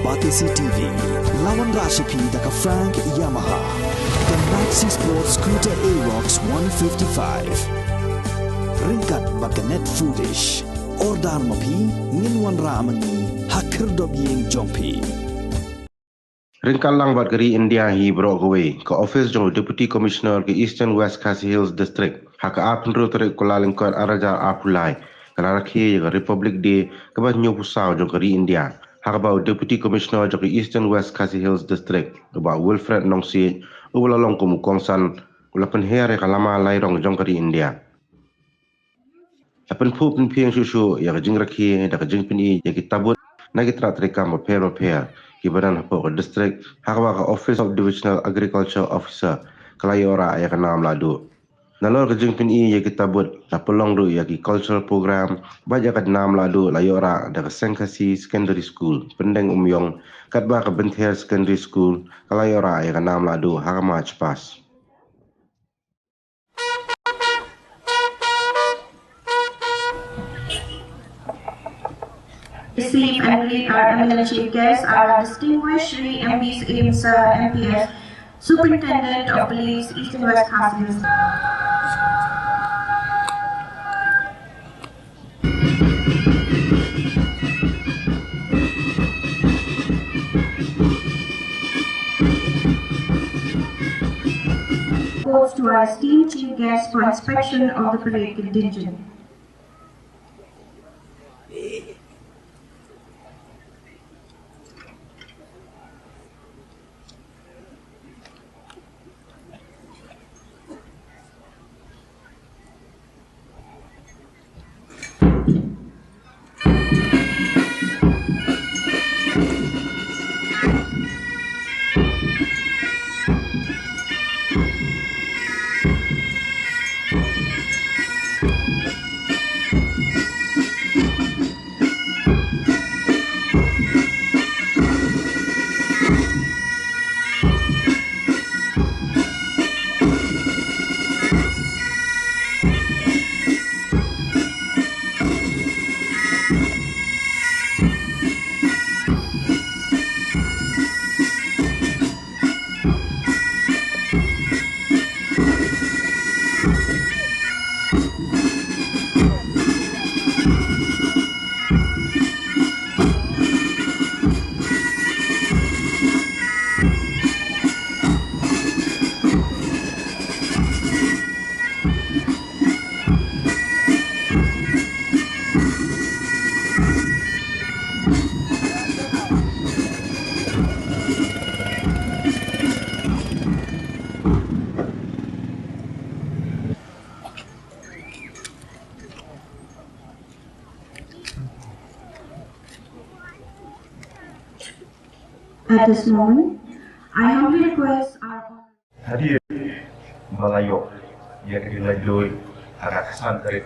Batisi TV, lawan Rashipi daka Frank Yamaha, dan Maxi Sports Scooter Aerox 155. Ringkat baganet foodish, ordar mapi, nginwan ramani, hakir dobyeng jompi. Ringkat lang bat kari India hi Broadway, ke office jong Deputy Commissioner ke Eastern West Khasi Hills District, haka apun rotary Kuala Lingkod Arajar Apulai, kala rakhi ke Republic Day ke bat nyopu sao jong kari India. Hakabau Deputy Commissioner jong Eastern West Khasi Hills District, keba Wilfred Nongsi, ulalong kumukongsan, ulapan here kalama lairong jong kari India. Apan pu piang susu ya kajing rakhi da kajing pini ya kitabut na kitra trika maper ki badan hapo ke district hakaba ka Office of Divisional Agriculture Officer kalayora ya kanam ladu. Nalor kajing pini ya kitabut na pelong du ya ki cultural program baja kad nam ladu layora da ka Sengkasi Secondary School pendeng umyong kadba ka Benther Secondary School kalayora ya kanam ladu hakama cepas. Receive and greet our eminent chief guests, our distinguished Shri MPs MPS, Superintendent of Police, Eastern West Khasi Hills. Reports to our esteemed chief guests for inspection of the parade contingent. At this moment, I humbly request our Hadir Malayo yang dilalui arakasan dari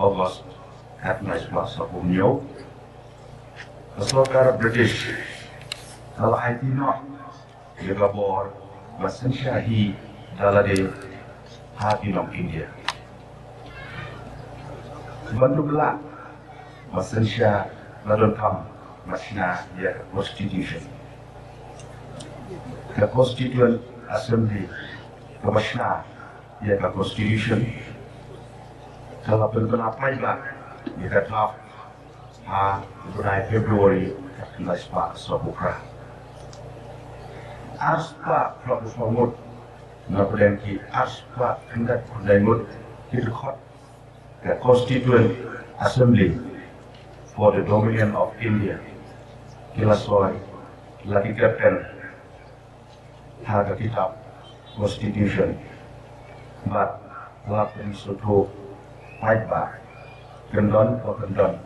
August at Najmas of Umyo. Kesultanan British kalau Haitino Yagabor Masan Shahi Dalade Hatinong India. Bantu belak Masan Shah Ladon Kam Masna ya Constitution. The Constituent Assembly Commissioner ya the Constitution kalau penerapan lah ya draft bulan Februari 19 Aspa Provinsi Mamut Nakudan ki Aspa hendak Kudaimun Hilkot the Constituent Assembly for the Dominion of India Kilasoy lagi kapten harga kitab Constitution but lapan suatu baik gendon atau gendon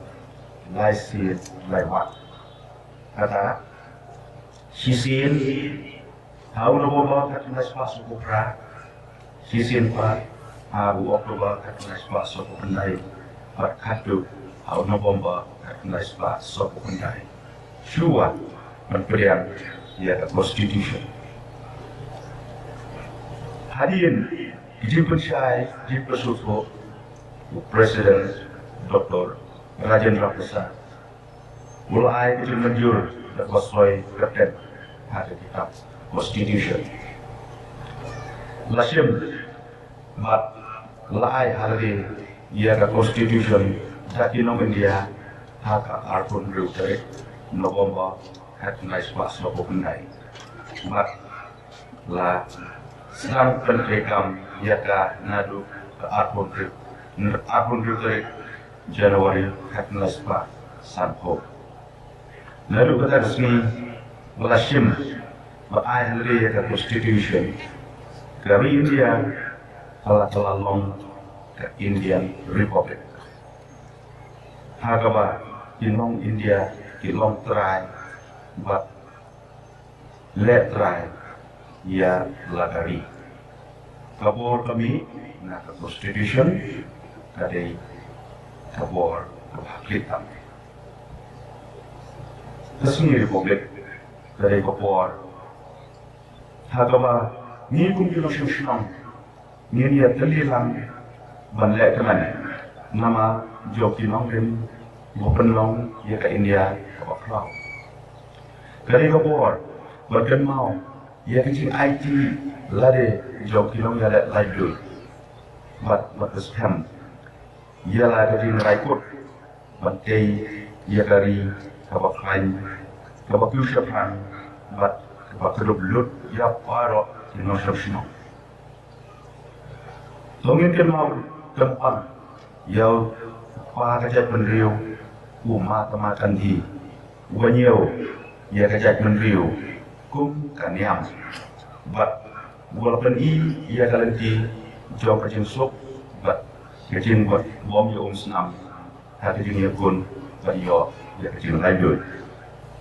laisi lewat kata sisin tahun November katunas masuk kupra sisin pak haru Oktober katunas masuk kupendai pat katu tahun November katunas masuk kupendai Shua menperian ya Constitution hadirin Jimpen Syai, Jimpen Susu, Presiden Dr. Rajendra Prasad, mulai kecil menjur dan sesuai kapten ada kitab Constitution. Lasim mat lai hari ia ke Constitution jadi nom India haka arpun rute November hat nice pas nai mat la sedang penrekam ia ke nadu ke arpun rute Januari hat nice pas sanho nadu kata resmi Lasim ai hari ia ke Constitution kami India telah long ke Indian Republic. Hagaba kinong India kilong try but let try ya lagari. Kabor kami na ke Constitution kadai kabor kehakitan. Resmi Republic kadai kabor. Hagaba ni pun kilong syushang ni dia telilang banlek keman nama joki nong rim bopen long ya ke India ke Klau kali kabor bagan mau ya ke IT lade joki nong ya laju bat scam ya la ke raikut bantai ya kari ke Klan ke Kyushapan bat ke Kelublut ya paro nong syushang Longin kenal tempat yau kajat menriu umat temakan di wanyau ya kajat menriu kaniam bat walaupun ia kalanti jauh kajin sok bat kajin bat bom ya senam hati jing ya kun bat ya kajin lanjut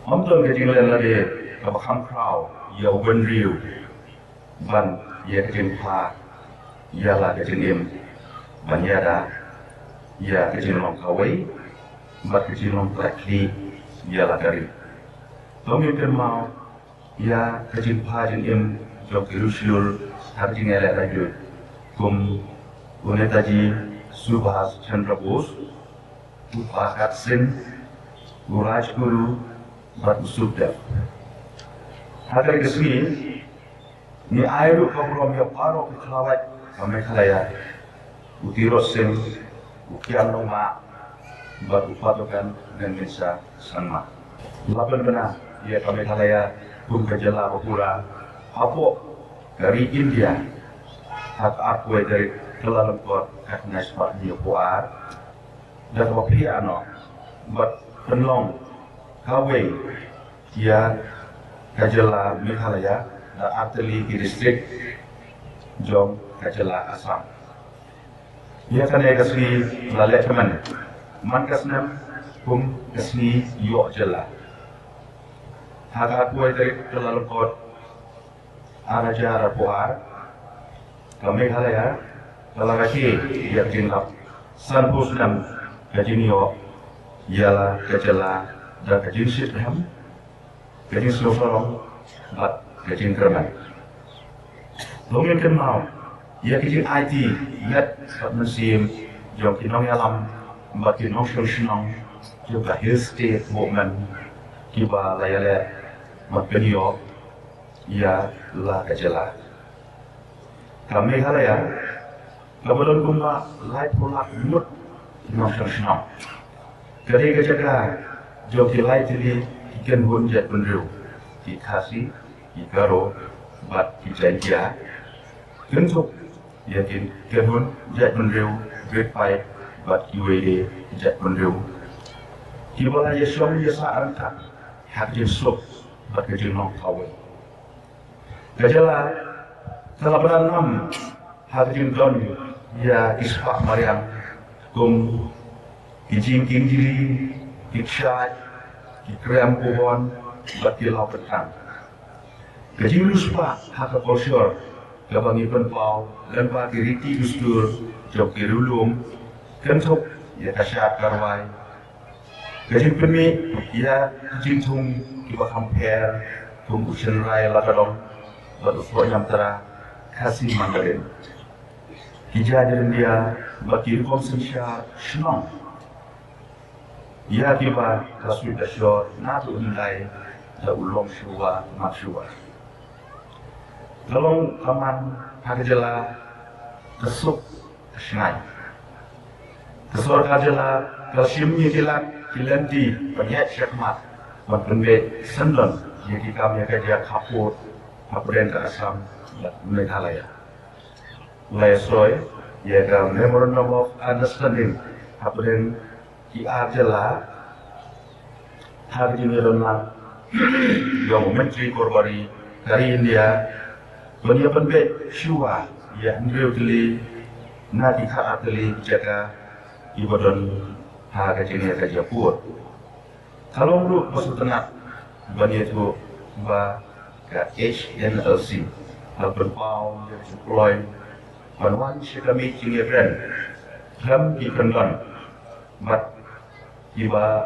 amton kajin lelade kabakam krau ya menriu ban ya kajin pa ialah kecil banyada ia kecil long kawai bat kecil long prakli ialah dari Longin mau ia kecil pajin jok irusul hari ngelak rajut kum Netaji Subhas Chandra Bose Upakat Singh Guraj Guru bat Subdev hari kesini ni airu kabrom ya paro kelawat kami kalaya utiros sing ukian noma berupatokan dengan desa sanma lapan benar ia kami kalaya kejala papura hapo dari India hak aku dari kelalempot karena sebab dia puar dan wapia no penlong kawe ia kejala Meghalaya dan arteli di distrik Jom Kajala Assam. Ia kan ia kasih lalek teman, man kasnam kasih yok jala. Hak aku dari terlalu kot araja rapuar, kami halaya kalau kasih ia jinglap sanpus nam kajin yok, ialah kajala dan kajin sitham, kajin slofarong, bat kajin kerman. Longin kenal, ia kecil IT, ia mesin, jom kinong yalam, bat kinong solusionong, juga hill state movement, kiba layale, mat penio, ia lah kecela. Kami halaya, kebetulan kumba light polak mut kinong solusionong. Kali kejaga, jom kilai jadi ikan hunjat penriu, dikasih, ikaro, bat dijanjia. Untuk yakin kehun jat menriu great fight bat UAE jat menriu kibala yesom yesa angkat hak jesok bat kejil nong kawin gajala telah beranam hak jindon ya ispak mariam kum kijing diri kikshat kikrem pohon bat kilau petang kejil luspa hak kultur Gabangi penpau dan bagi riti dustur jok kirulum kentuk ya kasyat karwai gajin pemi ya jintung kiba compare kum usen rai lakadong batu nyam tera kasih mandarin hija dia bagi kom sensya shnong ia tiba kasui dasyor natu undai da ulong shua maksua kalong kaman harjala kesuk kesnai kesor harjala kalsiumnya kilanti banyak syakmat berpenbet senlon jadi kami akan dia kapur kapuden ke Assam Meghalaya Lesoy ya kan memorandum of understanding kapuden di Arjala hari ini renang yang menteri korbari dari India menyiapkan bed syua yang beli nadi khat beli jaga ibadan harga ini kerja pur kalau lu masuk tenat bani itu ba ke HNLC berpau deploy banwan kami kini brand ham di kendon mat iba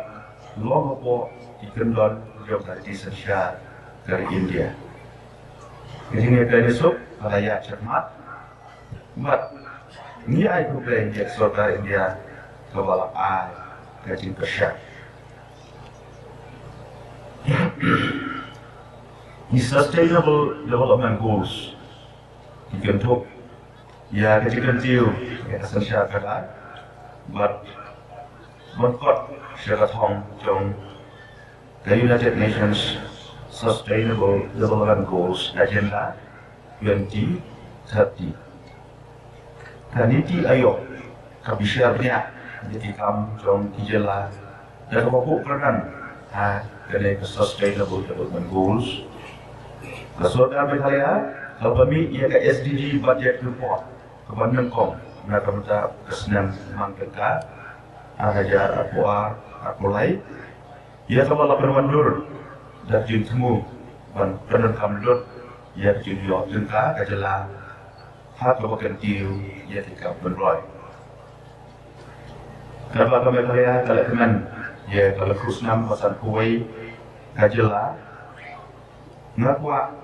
lomopo di kendon jauh dari Asia dari India. Di sini ada esok raya cermat, mat ni ai problem yang dari India kebala ai kajin kesyak. The Sustainable Development Goals dibentuk ya kajin kecil ya Asia kadang, but Mengkot Syarathong Jong the United Nations Sustainable Development Goals Agenda 2030. Kaniti ayo kabisarnya jadi kam jong dijela dan mampu peran kena Sustainable Development Goals. Kesulitan Meghalaya kami ia ke SDG Budget Report kebanyakan kong nak minta kesenang mangkeka ajar mulai ia kepala permandur dan jintemu dan penentang lut ia junjung jengka kajala hak lepakan tiu ia tikap benroy kenapa kami kaya kalau teman ia kalau kusnam pasan kuwai kajala ngakwa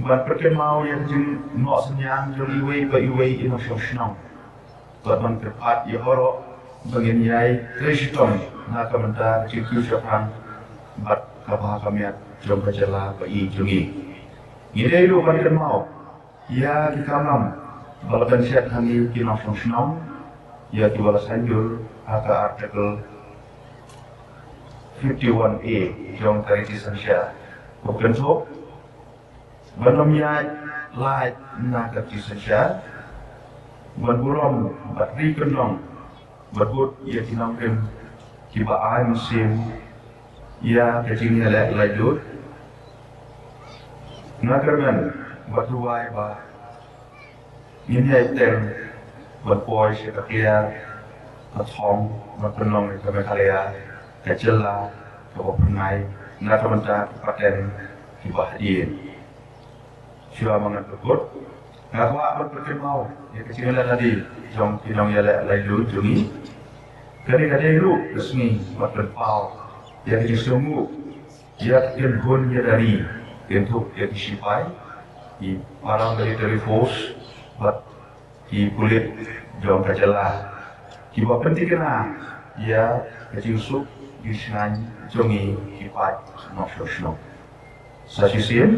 ban perkemau yang jeng nok senyang jeng iwei emosional buat man kerpat ia horok mengenai Kriston nak komentar cikgu siapkan bat kapah kami jom berjala bagi jungi. Ini lu kan mau ya di kamam balapan siat hangi kina fungsional ya di balas anjur aka artikel 51A jom tariti sensia bukan so benomnya lain nak tariti sensia berburam batri kendong berbut ia tinangkem kiba ai musim ia kecingnya lanjut nakarman berduai ba ini item berpoi sekalian atong berpenong ke Meghalaya kecela ke penai nakamanta paten kiba hadir siapa mengatur bahwa berperkemau ia kecingnya tadi jong tinong ia lanjut jungi kadang-kadang lu resmi berpau yang disemu ia terhun ia dari untuk ia disipai di paramilitary force buat di kulit jom kajalah di bawah penting kena ia kecil sup di senang jongi kipai nasional sasisian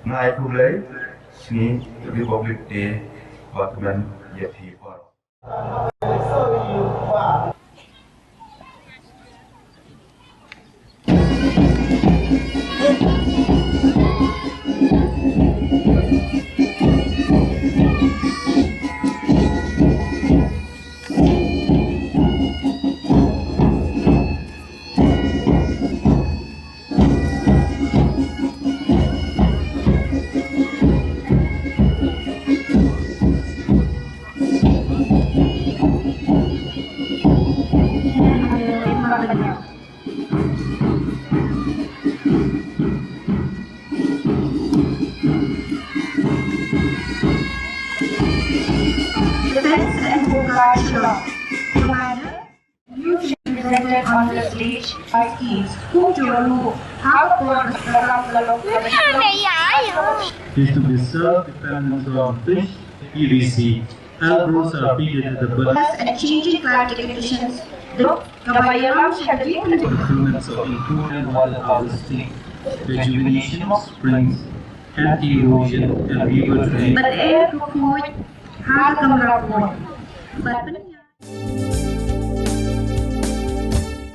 naik mulai sini Republik di Bakuman ia hipar. Presented on the stage by teams who to remove how poor is to be served dependent on fish, PVC, elbows are feeded at the butt. and changing climatic conditions Dok, kabayaran siya din. improvements of improved water harvesting, rejuvenation of springs, anti-erosion, and river drainage. But air report, hard camera report. But